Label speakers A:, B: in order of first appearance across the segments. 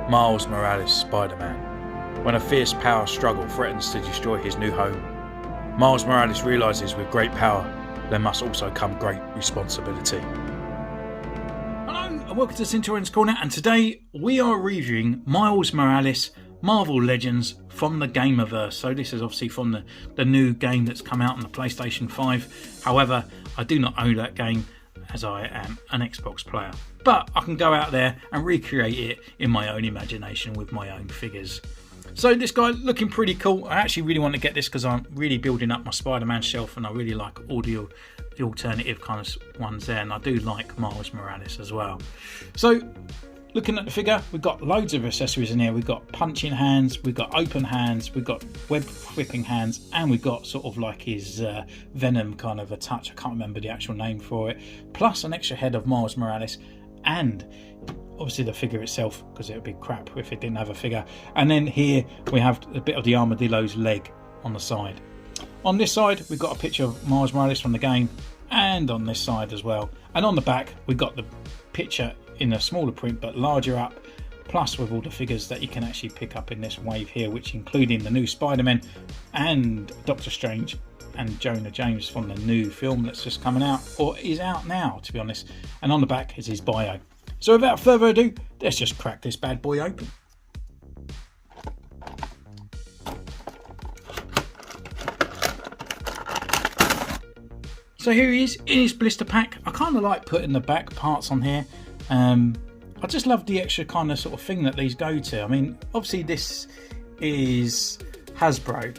A: Miles Morales Spider-Man. When a fierce power struggle threatens to destroy his new home, Miles Morales realises with great power there must also come great responsibility. Hello and welcome to Centurions Corner, and today we are reviewing Miles Morales Marvel Legends from the Gamerverse. So this is obviously from the new game that's come out on the PlayStation 5. However, I do not own that game as I am an Xbox player. But I can go out there and recreate it in my own imagination with my own figures. So this guy looking pretty cool. I actually really want to get this because I'm really building up my Spider-Man shelf, and I really like all the alternative kind of ones there, and I do like Miles Morales as well. So looking at the figure, we've got loads of accessories in here. We've got punching hands, we've got open hands, we've got web flipping hands, and we've got sort of like his Venom kind of a touch. I can't remember the actual name for it. Plus an extra head of Miles Morales, and obviously the figure itself, because it would be crap if it didn't have a figure. And then here we have a bit of the armadillo's leg on the side. On this side we've got a picture of Miles Morales from the game, and on this side as well. And on the back we've got the picture in a smaller print but larger up, plus with all the figures that you can actually pick up in this wave here, which including the new Spider-Man and Doctor Strange and Jonah James from the new film that's just coming out, or is out now to be honest. And on the back is his bio. So without further ado, let's just crack this bad boy open. So here he is in his blister pack. I kind of like putting the back parts on here. I just love the extra kind of sort of thing that these go to. I mean, obviously this is Hasbro,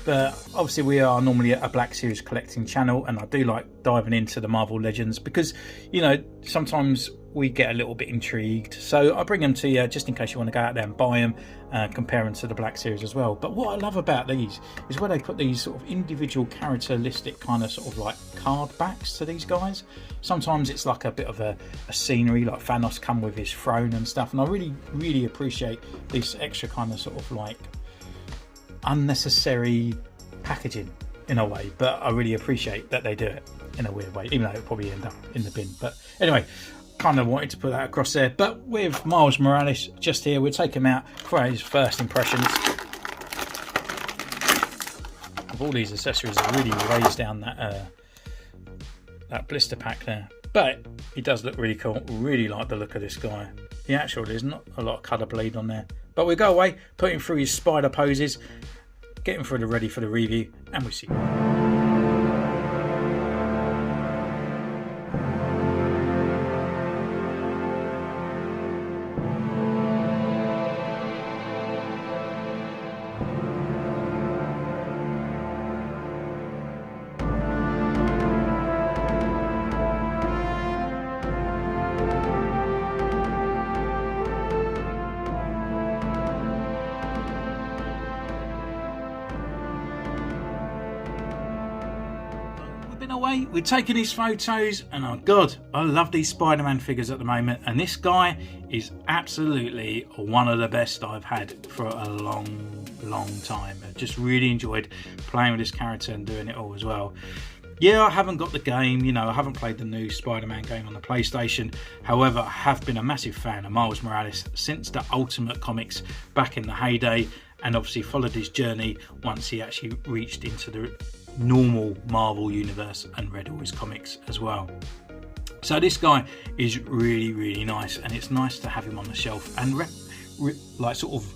A: but obviously we are normally a Black Series collecting channel, and I do like diving into the Marvel Legends because, you know, sometimes we get a little bit intrigued. So I bring them to you just in case you want to go out there and buy them, compare them to the Black Series as well. But what I love about these is where they put these sort of individual characteristic kind of sort of like card backs to these guys. Sometimes it's like a bit of a scenery, like Thanos come with his throne and stuff. And I really appreciate this extra kind of sort of like unnecessary packaging in a way, but I really appreciate that they do it in a weird way, even though it probably end up in the bin. But anyway, kind of wanted to put that across there. But with Miles Morales just here, we'll take him out for his first impressions. Of all these accessories, I really raised down that blister pack there, but he does look really cool. Really like the look of this guy. The actual, there's not a lot of colour bleed on there, but we'll go away, put him through his spider poses, get him through the ready for the review, and we'll see. Away, we're taking his photos, and oh god, I love these Spider-Man figures at the moment, and this guy is absolutely one of the best I've had for a long time. I just really enjoyed playing with this character and doing it all as well. Yeah, I haven't got the game, you know, I haven't played the new Spider-Man game on the PlayStation. However, I have been a massive fan of Miles Morales since the Ultimate Comics back in the heyday, and obviously followed his journey once he actually reached into the normal Marvel universe and read all his comics as well. So this guy is really nice, and it's nice to have him on the shelf and like sort of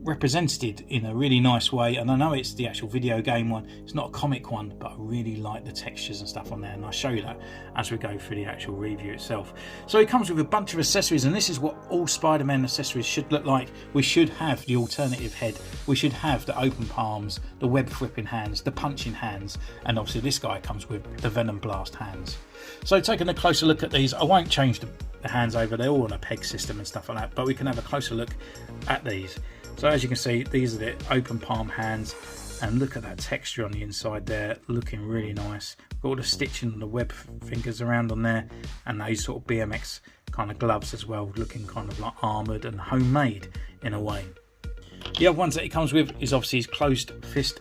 A: represented in a really nice way. And I know it's the actual video game one, it's not a comic one, but I really like the textures and stuff on there, and I'll show you that as we go through the actual review itself. So it comes with a bunch of accessories, and this is what all Spider-Man accessories should look like. We should have the alternative head, we should have the open palms, the web flipping hands, the punching hands, and obviously this guy comes with the Venom Blast hands. So taking a closer look at these, I won't change the hands over, they're all on a peg system and stuff like that, but we can have a closer look at these. So as you can see, these are the open palm hands, and look at that texture on the inside there, looking really nice. Got all the stitching on the web fingers around on there, and those sort of BMX kind of gloves as well, looking kind of like armoured and homemade in a way. The other ones that he comes with is obviously his closed fist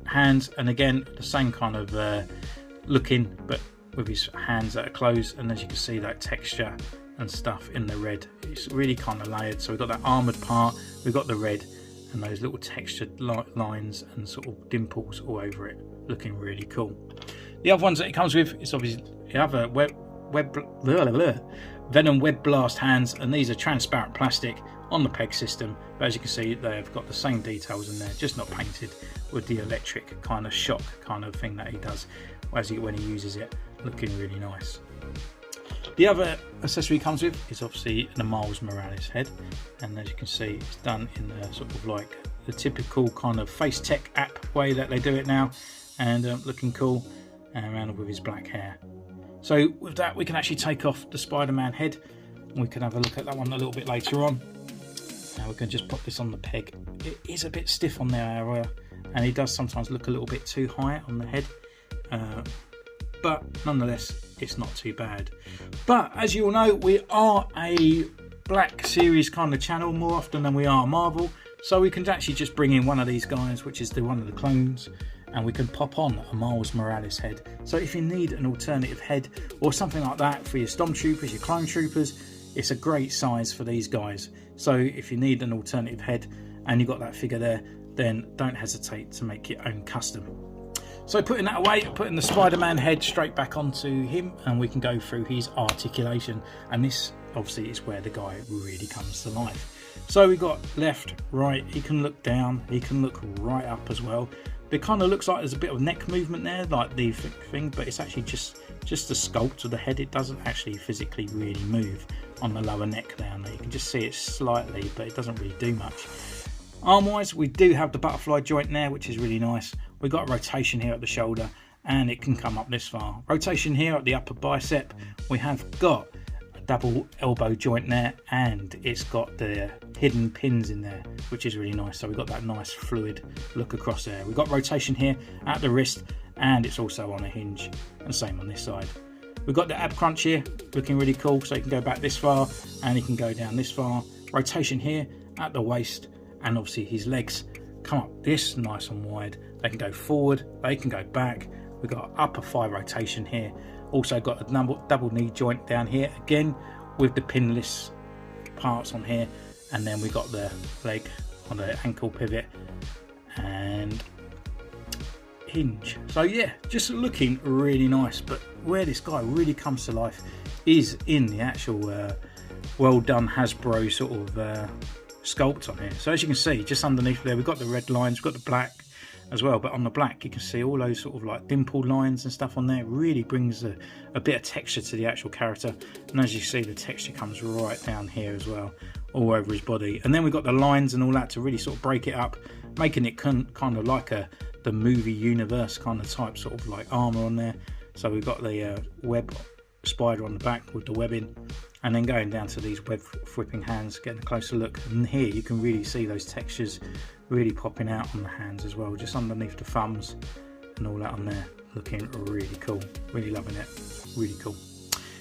A: hands, and again the same kind of looking, but with his hands that are closed, and as you can see that texture and stuff in the red. It's really kind of layered. So we've got that armoured part, we've got the red, and those little textured lines and sort of dimples all over it, looking really cool. The other ones that it comes with is obviously the other Venom Web Blast hands, and these are transparent plastic on the peg system, but as you can see they've got the same details in there, just not painted, with the electric kind of shock kind of thing that he does when he uses it, looking really nice. The other accessory he comes with is obviously the Miles Morales head, and as you can see it's done in the sort of like the typical kind of Face Tech app way that they do it now, and looking cool, and around with his black hair. So with that we can actually take off the Spider-Man head, and we can have a look at that one a little bit later on. Now we can just pop this on the peg. It is a bit stiff on there, however, and he does sometimes look a little bit too high on the head, but nonetheless it's not too bad. But as you all know, we are a Black Series kind of channel more often than we are Marvel, so we can actually just bring in one of these guys, which is one of the clones, and we can pop on a Miles Morales head. So if you need an alternative head or something like that for your Stormtroopers, your Clone Troopers, it's a great size for these guys. So if you need an alternative head and you've got that figure there, then don't hesitate to make your own custom. So putting that away, putting the Spider-Man head straight back onto him, and we can go through his articulation, and this obviously is where the guy really comes to life. So we've got left, right, he can look down, he can look right up as well. It kind of looks like there's a bit of neck movement there, like the thing, but it's actually just the sculpt of the head. It doesn't actually physically really move on the lower neck down there. You can just see it slightly, but it doesn't really do much. Arm wise, we do have the butterfly joint there, which is really nice. We've got a rotation here at the shoulder, and it can come up this far. Rotation here at the upper bicep. We have got a double elbow joint there, and it's got the hidden pins in there, which is really nice. So we've got that nice fluid look across there. We've got rotation here at the wrist, and it's also on a hinge, and same on this side. We've got the ab crunch here, looking really cool, so you can go back this far and you can go down this far. Rotation here at the waist, and obviously his legs come up this nice and wide. They can go forward, they can go back. We've got upper thigh rotation here. Also got a double knee joint down here, again with the pinless parts on here, and then we got the leg on the ankle pivot and hinge. So yeah, just looking really nice. But where this guy really comes to life is in the actual well done Hasbro sort of sculpt on here. So as you can see, just underneath there, we've got the red lines, we've got the black as well, but on the black you can see all those sort of like dimpled lines and stuff on there. It really brings a bit of texture to the actual character, and as you see, the texture comes right down here as well, all over his body. And then we've got the lines and all that to really sort of break it up, making it kind of like the movie universe kind of type sort of like armor on there. So we've got the web spider on the back with the webbing, and then going down to these web whipping hands, getting a closer look. And here you can really see those textures really popping out on the hands as well, just underneath the thumbs and all that on there, looking really cool. Really loving it, really cool.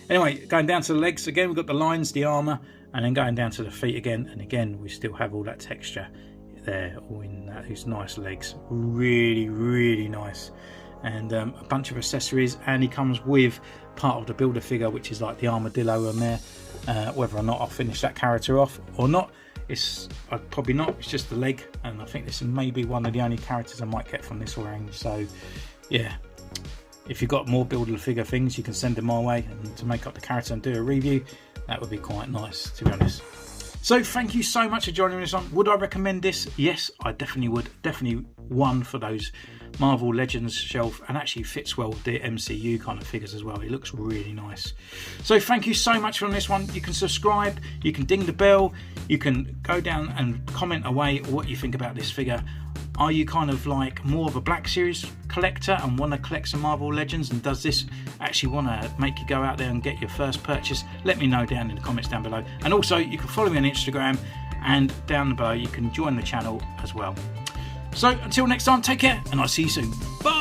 A: Anyway, going down to the legs again, we've got the lines, the armor, and then going down to the feet again, and again we still have all that texture there, all in those nice legs. Really nice. And a bunch of accessories, and he comes with part of the builder figure, which is like the armadillo on there. Whether or not I'll finish that character off or not, I'd probably not. It's just the leg, and I think this is maybe one of the only characters I might get from this range. So yeah, if you've got more builder figure things, you can send them my way, and to make up the character and do a review, that would be quite nice, to be honest. So thank you so much for joining me this on. Would I recommend this? Yes, I definitely would. Definitely one for those Marvel Legends shelf, and actually fits well with the MCU kind of figures as well. It looks really nice. So thank you so much for this one. You can subscribe, you can ding the bell, you can go down and comment away what you think about this figure. Are you kind of like more of a Black Series collector and want to collect some Marvel Legends, and does this actually want to make you go out there and get your first purchase? Let me know down in the comments down below. And also you can follow me on Instagram, and down below you can join the channel as well. So until next time, take care, and I'll see you soon. Bye.